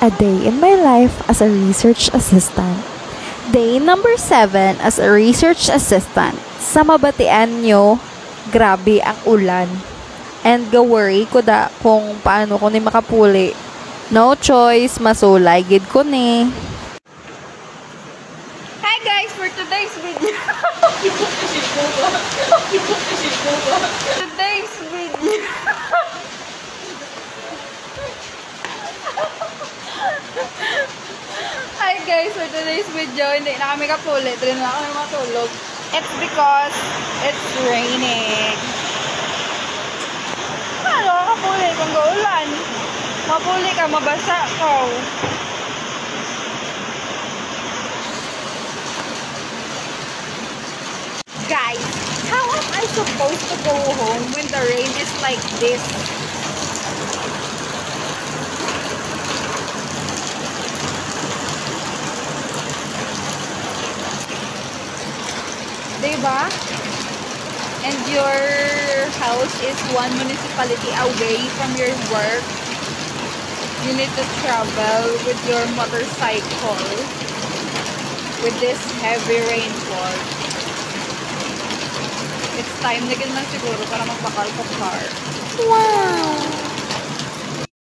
A day in my life as a research assistant. Day number 7 as a research assistant. Sa mabatian nyo, grabe ang ulan. And ga-worry ko da kung paano ko ni makapuli. No choice, masulay gid ko ni. Hi guys, for today's video. Today's video. Hi guys, for today's video, hindi na kami kapuli. Dito na kami matulog. It's because it's raining. Paano ka kapuli kung gaulan? Mapuli ka, mabasa ka. Guys, how am I supposed to go home when the rain is like this? Diba? And your house is one municipality away from your work. You need to travel with your motorcycle with this heavy rainfall. It's time na ganun siguro para magbakal ko car. Wow!